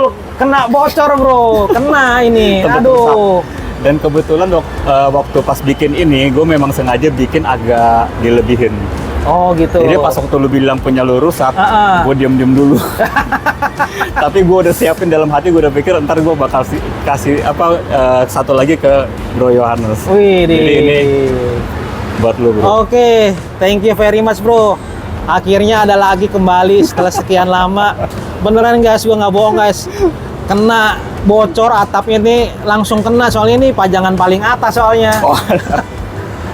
betul kena bocor bro, kena ini, aduh. Dan kebetulan waktu pas bikin ini, gue memang sengaja bikin agak dilebihin. Oh gitu. Jadi pas waktu lu bilang punya lu rusak, gue diem dulu. Tapi gue udah siapin dalam hati, gue udah pikir ntar gue bakal kasih satu lagi ke Bro Yohanes. Wih, jadi ini buat lu bro. Oke, thank you very much bro. Akhirnya ada lagi kembali setelah sekian lama. Beneran guys, gue nggak bohong guys. Kena bocor atapnya ini langsung kena, soalnya ini pajangan paling atas soalnya. Oh.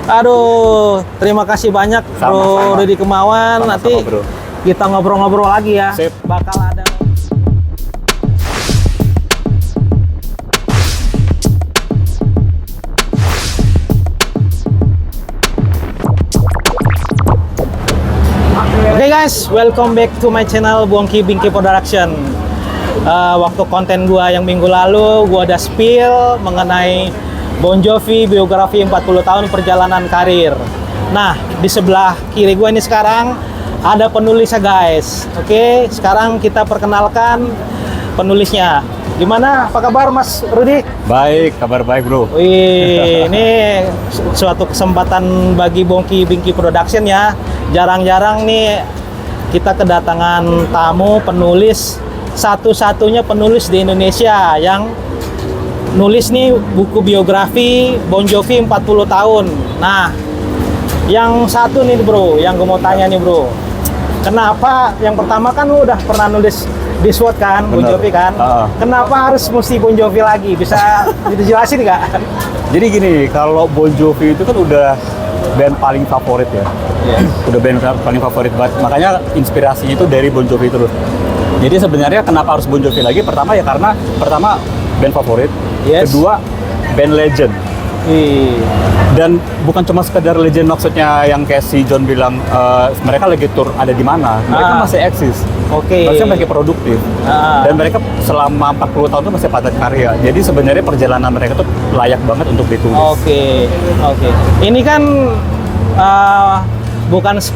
Aduh, terima kasih banyak Bro Rudy Kemawan. Nanti bro, kita ngobrol-ngobrol lagi ya. Sip. Bakal ada. Oke guys, welcome back to my channel Bongki Bingki Production. Waktu konten gua yang minggu lalu, gua ada spill mengenai Bon Jovi, biografi 40 tahun perjalanan karir. Nah, di sebelah kiri gue ini sekarang ada penulisnya guys. Oke, sekarang kita perkenalkan penulisnya. Gimana? Apa kabar Mas Rudy? Baik, kabar baik bro. Wih, ini suatu kesempatan bagi Bongki Bingki Production ya. Jarang-jarang nih kita kedatangan tamu penulis, satu-satunya penulis di Indonesia yang nulis nih buku biografi Bon Jovi 40 tahun. Nah, yang satu nih bro, yang gue mau tanya nih bro, kenapa yang pertama kan lu udah pernah nulis This What kan, Bon Jovi kan? Kenapa harus mesti Bon Jovi lagi? Bisa dijelasin nggak? Jadi gini, kalau Bon Jovi itu kan udah band paling favorit ya. Udah band paling favorit banget. Makanya inspirasinya itu dari Bon Jovi terus. Jadi sebenarnya kenapa harus Bon Jovi lagi? Pertama ya karena band favorit. Yes. Kedua, band legend. Dan bukan cuma sekedar legend, maksudnya yang kayak si John bilang mereka lagi tour ada di mana, mereka masih eksis. Maksudnya masih produktif. Dan mereka selama 40 tahun itu masih padat karya. Jadi sebenarnya perjalanan mereka tuh layak banget untuk ditulis. Oke. Ini kan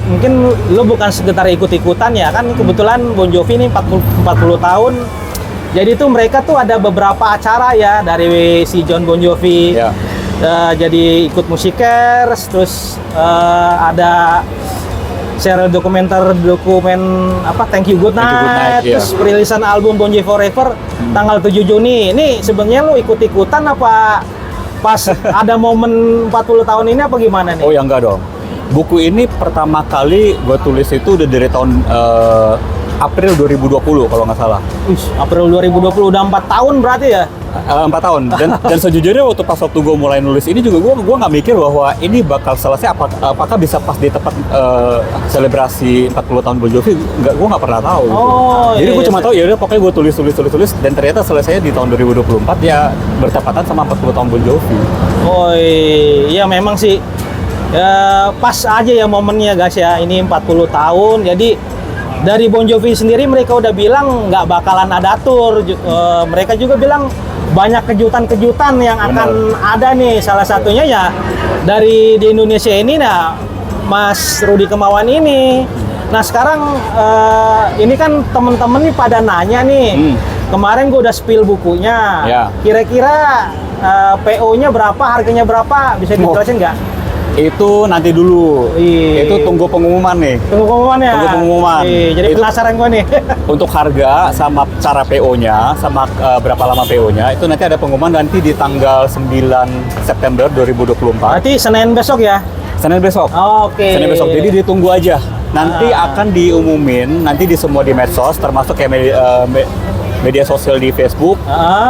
mungkin lu bukan sekedar ikut-ikutan ya kan, kebetulan Bon Jovi ini 40 tahun. Jadi tuh mereka tuh ada beberapa acara ya dari si John Bon Jovi. Jadi ikut musikers, terus ada serial dokumen Thank You Good Night, terus perilisan album Bon Jovi Forever tanggal 7 Juni. Ini sebenarnya lu ikut-ikutan apa pas ada momen 40 tahun ini apa gimana nih? Oh ya enggak dong. Buku ini pertama kali gue tulis itu udah dari tahun April 2020 kalau nggak salah. April 2020 udah 4 tahun berarti ya? 4 tahun. Dan sejujurnya waktu gue mulai nulis ini juga gue nggak mikir bahwa ini bakal selesai apakah bisa pas di tepat selebrasi 40 tahun Bon Jovi. Gue nggak pernah tahu. Jadi gue cuma tahu ya udah pokoknya gue tulis dan ternyata selesainya di tahun 2024 ya bertepatan sama 40 tahun Bon Jovi. Oh iya memang sih. Pas aja ya momennya guys ya, ini 40 tahun. Jadi dari Bon Jovi sendiri mereka udah bilang nggak bakalan ada tour. Mereka juga bilang banyak kejutan-kejutan yang akan ada nih. Salah satunya ya dari di Indonesia ini, nah Mas Rudy Kemawan ini. Nah sekarang ini kan temen-temen nih pada nanya nih. Kemarin gue udah spill bukunya. Kira-kira PO-nya berapa, harganya berapa? Bisa dijelasin nggak? Itu nanti dulu. Itu tunggu pengumuman nih. Tunggu pengumuman ya? Tunggu pengumuman. Jadi itu penasaran gue nih. Untuk harga sama cara PO-nya, sama berapa lama PO-nya, itu nanti ada pengumuman nanti di tanggal 9 September 2024. Berarti Senin besok ya? Senin besok. Senin besok. Jadi ditunggu aja. Nanti akan diumumin, nanti di semua di medsos, termasuk kayak media sosial di Facebook,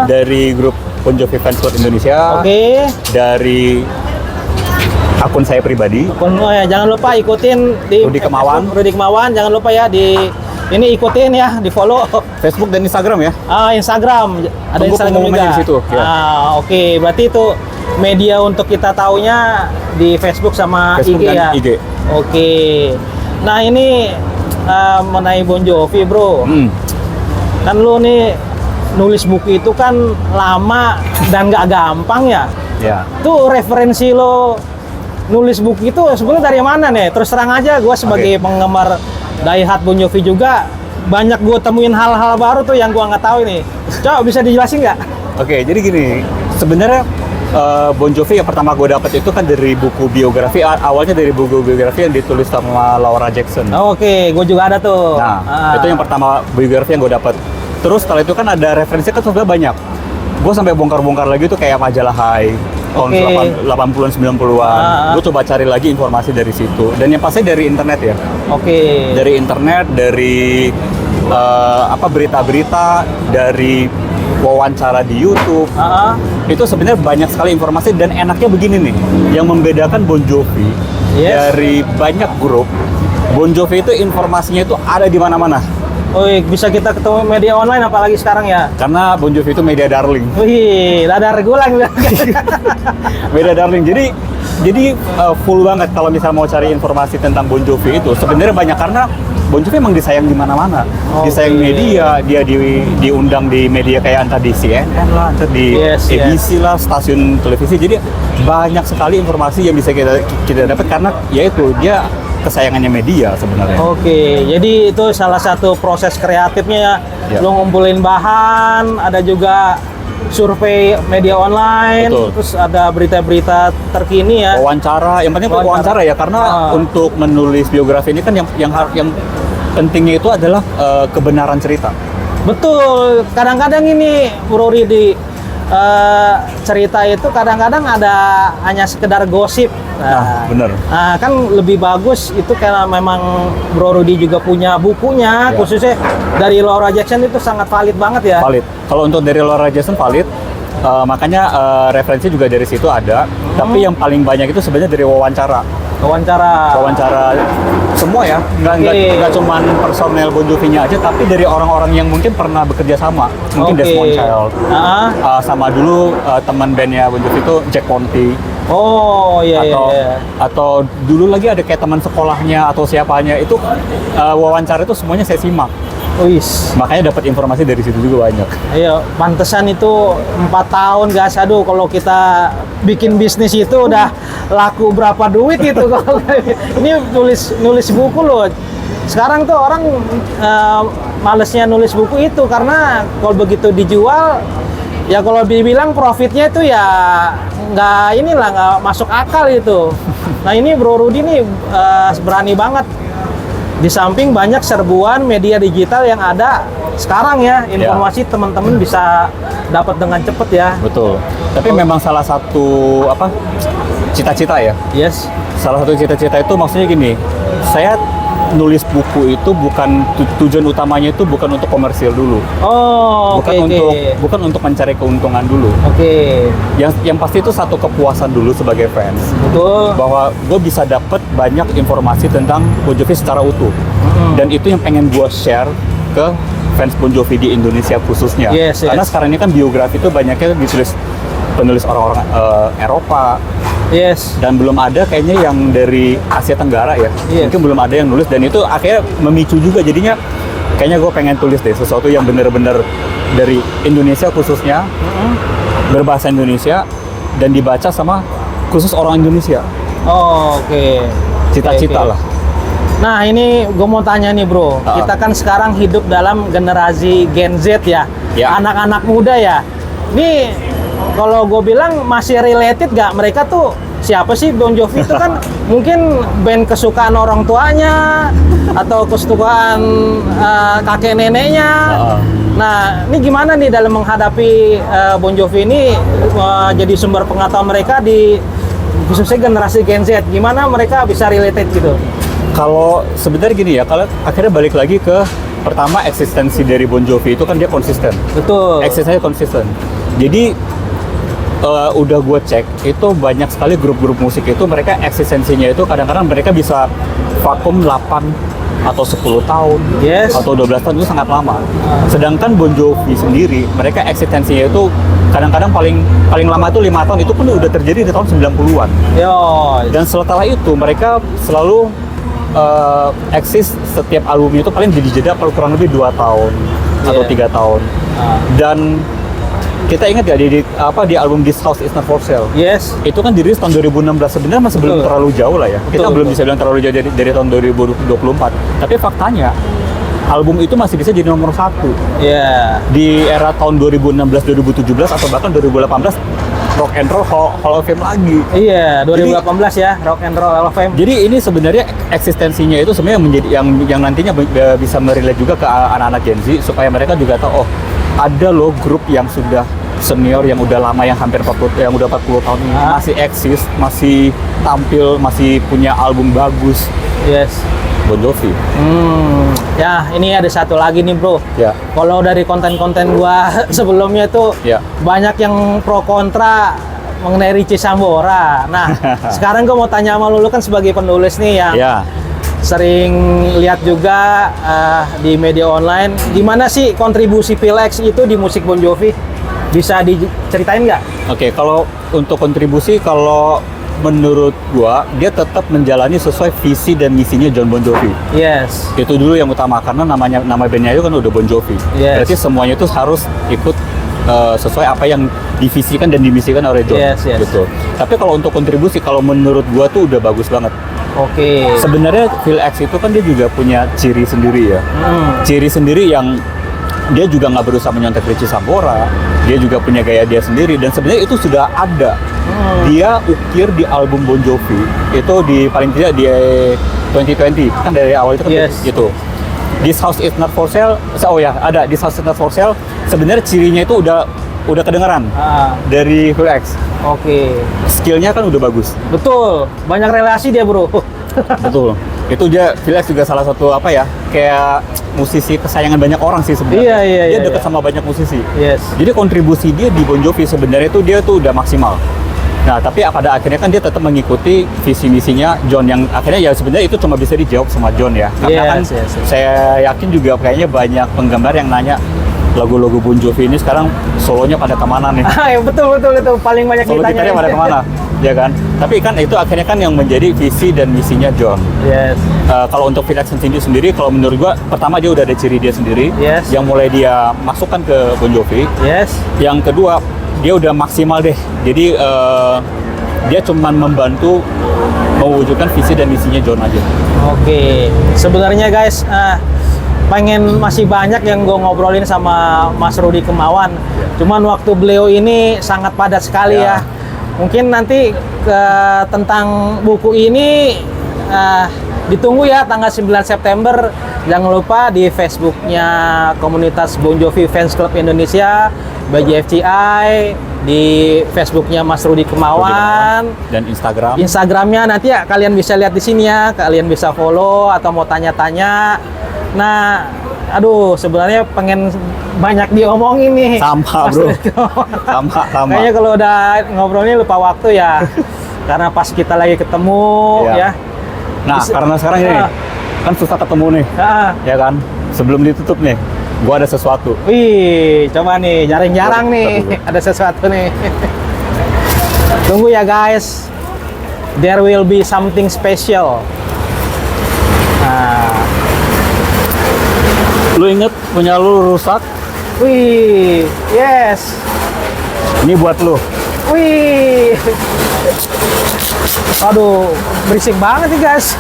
dari grup Bon Jovi Fans Club Indonesia, dari akun saya pribadi. Jangan lupa ikutin di Rudy Kemawan. Rudy Kemawan, jangan lupa ya ini ikutin ya, di follow Facebook dan Instagram ya. Instagram. Ada Tunggu Instagram juga. Di situ. Berarti itu media untuk kita taunya di Facebook sama Facebook IG dan ya. IG. Nah ini mengenai Bon Jovi bro. Kan lu nih nulis buku itu kan lama dan nggak gampang ya. Tuh referensi lo nulis buku itu sebenarnya dari mana nih? Terus terang aja, gue sebagai penggemar die hard Bon Jovi juga, banyak gue temuin hal-hal baru tuh yang gue nggak tahu ini. Coba bisa dijelasin nggak? Oke, jadi gini, sebenarnya Bon Jovi yang pertama gue dapet itu kan dari buku biografi, awalnya dari buku biografi yang ditulis sama Laura Jackson. Oke, gue juga ada tuh. Nah, itu yang pertama biografi yang gue dapet. Terus setelah itu kan ada referensi kan sebenarnya banyak. Gue sampai bongkar-bongkar lagi tuh kayak majalah Hai tahun 80-an 90-an. Gue coba cari lagi informasi dari situ. Dan yang pasti dari internet ya. Oke. Dari internet, dari berita-berita, dari wawancara di YouTube. Itu sebenarnya banyak sekali informasi dan enaknya begini nih. Yang membedakan Bon Jovi dari banyak grup, Bon Jovi itu informasinya itu ada di mana-mana. Oh, bisa kita ketemu media online apalagi sekarang ya? Karena Bon Jovi itu media darling. Wih, radar gue lagi. Media darling. Jadi full banget kalau misalnya mau cari informasi tentang Bon Jovi itu sebenarnya banyak karena Bon Jovi emang disayang di mana-mana. Disayang media, dia diundang di media kayak entah di CNN lah, entah di ABC lah, stasiun televisi. Jadi banyak sekali informasi yang bisa kita dapat karena yaitu dia kesayangannya media sebenarnya. Oke, jadi itu salah satu proses kreatifnya ya. Lo ngumpulin bahan, ada juga survei media online, terus ada berita-berita terkini ya. Wawancara, yang penting wawancara ya karena untuk menulis biografi ini kan yang pentingnya itu adalah kebenaran cerita. Betul, kadang-kadang ini Bro Ridi cerita itu kadang-kadang ada hanya sekedar gosip. Bener. Nah, kan lebih bagus itu karena memang Bro Rudy juga punya bukunya, khususnya dari Laura Jackson itu sangat valid banget ya. Valid. Kalau untuk dari Laura Jackson valid, makanya referensi juga dari situ ada. Tapi yang paling banyak itu sebenarnya dari wawancara semua ya, nggak cuman personel Bon Jovi-nya aja, tapi dari orang-orang yang mungkin pernah bekerja sama, mungkin Desmond Child, sama dulu teman bandnya Bon Jovi itu Jack Conte. Oh iya. Atau dulu lagi ada kayak teman sekolahnya atau siapanya itu wawancara itu semuanya saya simak. Makanya dapat informasi dari situ juga banyak. Iya, pantesan itu 4 tahun gas. Aduh, kalau kita bikin bisnis itu udah laku berapa duit itu kalau ini nulis buku loh. Sekarang tuh orang malesnya nulis buku itu karena kalau begitu dijual ya kalau dibilang profitnya itu ya nggak masuk akal itu. Nah ini Bro Rudy nih berani banget. Di samping banyak serbuan media digital yang ada sekarang ya, informasi teman-teman bisa dapat dengan cepat ya. Betul. Tapi memang salah satu cita-cita ya. Yes. Salah satu cita-cita itu maksudnya gini, saya nulis buku itu bukan tujuan utamanya itu bukan untuk komersil dulu. Bukan untuk mencari keuntungan dulu. Yang pasti itu satu kepuasan dulu sebagai fans. Betul. Bahwa gue bisa dapat banyak informasi tentang Bon Jovi secara utuh. Dan itu yang pengen gue share ke fans Bon Jovi di Indonesia khususnya. Karena sekarang ini kan biografi itu banyaknya ditulis penulis orang-orang Eropa. Dan belum ada kayaknya yang dari Asia Tenggara ya. Mungkin belum ada yang nulis dan itu akhirnya memicu juga jadinya kayaknya gue pengen tulis deh sesuatu yang bener-bener dari Indonesia khususnya, berbahasa Indonesia dan dibaca sama khusus orang Indonesia. Cita-cita lah. Nah ini gue mau tanya nih bro, kita kan sekarang hidup dalam generasi Gen Z ya, anak-anak muda ya. Ini kalau gue bilang masih related gak? Mereka tuh siapa sih Bon Jovi itu kan mungkin band kesukaan orang tuanya atau kesukaan kakek neneknya. Nah ini gimana nih dalam menghadapi Bon Jovi ini jadi sumber pengetahuan mereka di khususnya generasi Gen Z, gimana mereka bisa related gitu? Kalau sebenarnya gini ya, kalau akhirnya balik lagi ke pertama eksistensi dari Bon Jovi itu kan dia konsisten. Betul. Eksistensinya konsisten. Jadi udah gue cek itu banyak sekali grup-grup musik itu mereka eksistensinya itu kadang-kadang mereka bisa vakum 8 atau 10 tahun atau 12 tahun itu sangat lama. Sedangkan Bon Jovi sendiri mereka eksistensinya itu kadang-kadang paling lama itu 5 tahun, itu pun udah terjadi di tahun 90-an. Dan setelah itu mereka selalu eksis setiap albumnya itu paling jadi jeda kurang lebih 2 tahun atau 3 tahun. Dan kita ingat gak di album This House Is Not For Sale? Itu kan dirilis tahun 2016, sebenarnya masih belum terlalu jauh lah ya. Kita belum bisa bilang terlalu jauh dari tahun 2024. Tapi faktanya album itu masih bisa jadi nomor 1 Iya. di era tahun 2016, 2017 atau bahkan 2018 Rock and Roll Hall of Fame lagi. Iya, 2018 ya, Rock and Roll Hall of Fame. Jadi ini sebenarnya eksistensinya itu sebenarnya menjadi yang nantinya bisa merelate juga ke anak-anak Gen Z supaya mereka juga tahu oh ada loh grup yang sudah senior yang udah lama yang hampir 40 yang udah 40 tahun ini masih eksis, masih tampil, masih punya album bagus. Yes. Bon Jovi. Ya, ini ada satu lagi nih, Bro. Ya. Kalau dari konten-konten gua sebelumnya tuh Ya. banyak yang pro kontra mengenai Richie Sambora. Nah, sekarang gua mau tanya sama lu kan sebagai penulis nih yang Ya. sering lihat juga di media online, gimana sih kontribusi Phil X itu di musik Bon Jovi? Bisa diceritain nggak? Oke, kalau untuk kontribusi, kalau menurut gua dia tetap menjalani sesuai visi dan misinya John Bon Jovi. Yes. Itu dulu yang utama karena nama bandnya itu kan udah Bon Jovi. Yes. Berarti semuanya itu harus ikut sesuai apa yang divisikan dan dimisikan oleh John. Yes, yes. Gitu. Tapi kalau untuk kontribusi, kalau menurut gua tuh udah bagus banget. Oke. Sebenarnya Phil X itu kan dia juga punya ciri sendiri ya. Ciri sendiri yang dia juga nggak berusaha menyontek Richie Sambora. Dia juga punya gaya dia sendiri dan sebenarnya itu sudah ada. Dia ukir di album Bon Jovi itu di paling tidak di 2020 kan dari awal itu kan Yes. gitu. This House Is Not For Sale. Oh ya, ada This House Is Not For Sale. Sebenarnya cirinya itu udah kedengeran dari Phil X. Oke. Skillnya kan udah bagus. Betul. Banyak relasi dia, Bro. Betul. Itu dia Phil X juga salah satu apa ya? Kayak musisi kesayangan banyak orang sih sebenarnya. Iya, Dia iya, dekat iya. sama banyak musisi. Yes. Jadi kontribusi dia di Bon Jovi sebenarnya itu dia tuh udah maksimal. Nah, tapi pada akhirnya kan dia tetap mengikuti visi misinya John yang akhirnya ya sebenarnya itu cuma bisa dijawab sama John ya. Karena kan Yes. saya yakin juga kayaknya banyak penggemar yang nanya lagu-lagu Bon Jovi ini sekarang solonya pada kemana nih? Ya, betul itu paling banyak Solo ditanya. gitarnya pada kemana? Ya kan? Tapi kan itu akhirnya kan yang menjadi visi dan misinya John. Yes. Kalau untuk Phil X sendiri, kalau menurut gua pertama dia udah ada ciri dia sendiri Yes. yang mulai dia masukkan ke Bon Jovi. Yes. Yang kedua dia udah maksimal deh. Jadi dia cuman membantu mewujudkan visi dan misinya John aja. Oke. Sebenarnya guys, pengen masih banyak yang gue ngobrolin sama Mas Rudi Kemawan. Cuman waktu beliau ini sangat padat sekali Ya. ya. Mungkin nanti tentang buku ini ditunggu ya tanggal 9 September. Jangan lupa di Facebooknya komunitas Bon Jovi Fans Club Indonesia, BJFCI, di Facebooknya Mas Rudi Kemawan. Dan Instagram. Instagramnya nanti ya kalian bisa lihat di sini ya, kalian bisa follow atau mau tanya-tanya. Nah, aduh sebenarnya pengen banyak diomongin nih. Sama, Mas bro. Rudi Kemawan. Sama. Kayaknya kalau udah ngobrolnya lupa waktu ya. Karena pas kita lagi ketemu Iya. ya. Nah, karena sekarang ini kan susah ketemu nih, Ah, ya kan? Sebelum ditutup nih, gua ada sesuatu. wih, coba nih, jarang-jarang nih ada sesuatu nih. Tunggu ya guys. There will be something special. Nah, Lu inget punya lu rusak? wih, yes. Ini buat lu. Wih. Aduh, berisik banget nih guys.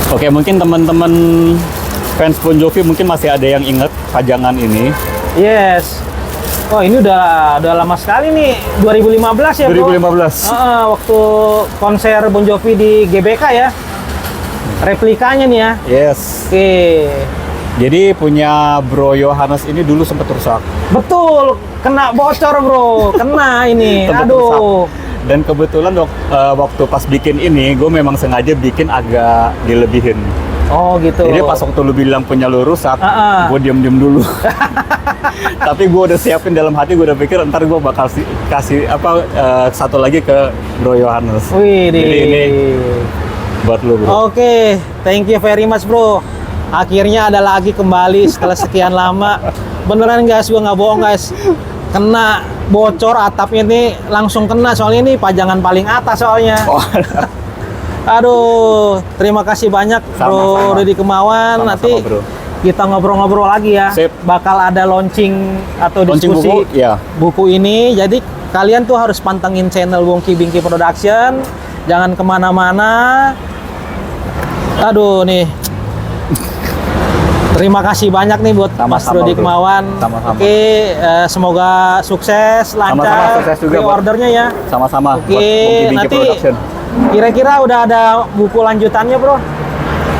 Oke, mungkin teman-teman fans Bon Jovi mungkin masih ada yang inget pajangan ini. Yes. Oh, ini udah lama sekali nih, 2015 ya, Bro? 2015. Waktu konser Bon Jovi di GBK ya. Replikanya nih ya. Yes. Oke. Jadi punya Bro Yohanes ini dulu sempat rusak. Betul, kena bocor, Bro. Kena ini. Sempat Aduh. rusak. Dan kebetulan waktu pas bikin ini, gue memang sengaja bikin agak dilebihin. Oh, gitu. Jadi pas waktu lu bilang punya lu rusak, gue diem-diem dulu. Tapi gue udah siapin dalam hati, gue udah pikir ntar gue bakal kasih satu lagi ke Bro Yohanes. Wih, Jadi ini buat lu, Bro. Oke, thank you very much, Bro. Akhirnya ada lagi kembali setelah sekian lama. Beneran guys, gua nggak bohong guys. Kena bocor atapnya ini langsung kena, soalnya ini pajangan paling atas soalnya. Oh. Aduh, terima kasih banyak Bro Rudi Kemawan. Sama-sama, Nanti Bro. kita ngobrol-ngobrol lagi ya. Sip. Bakal ada launching atau Launching diskusi buku, ya. buku ini. Jadi kalian tuh harus pantengin channel Wongki Bingki Production. Jangan kemana-mana. Aduh nih. Terima kasih banyak nih buat Mas Sama-sama, Rudi Bro. Kemawan. Sama-sama. Oke, semoga sukses, Sama-sama, lancar sukses juga buat- ordernya ya. Sama-sama buat Oke, Bungki Bingki nanti Production. kira-kira udah ada buku lanjutannya, Bro?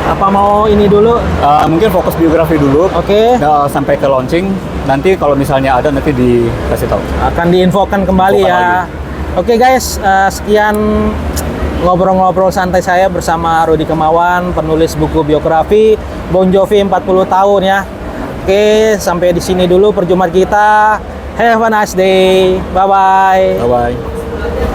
Apa mau ini dulu? Mungkin fokus biografi dulu. Oke. Sampai ke launching. Nanti kalau misalnya ada nanti dikasih tahu. Akan diinfokan kembali Infokan ya. Oke guys, sekian ngobrol-ngobrol santai saya bersama Rudi Kemawan, penulis buku biografi Bon Jovi 40 tahun ya. Oke, sampai di sini dulu perjumpaan kita. Have a nice day. Bye-bye. Bye bye.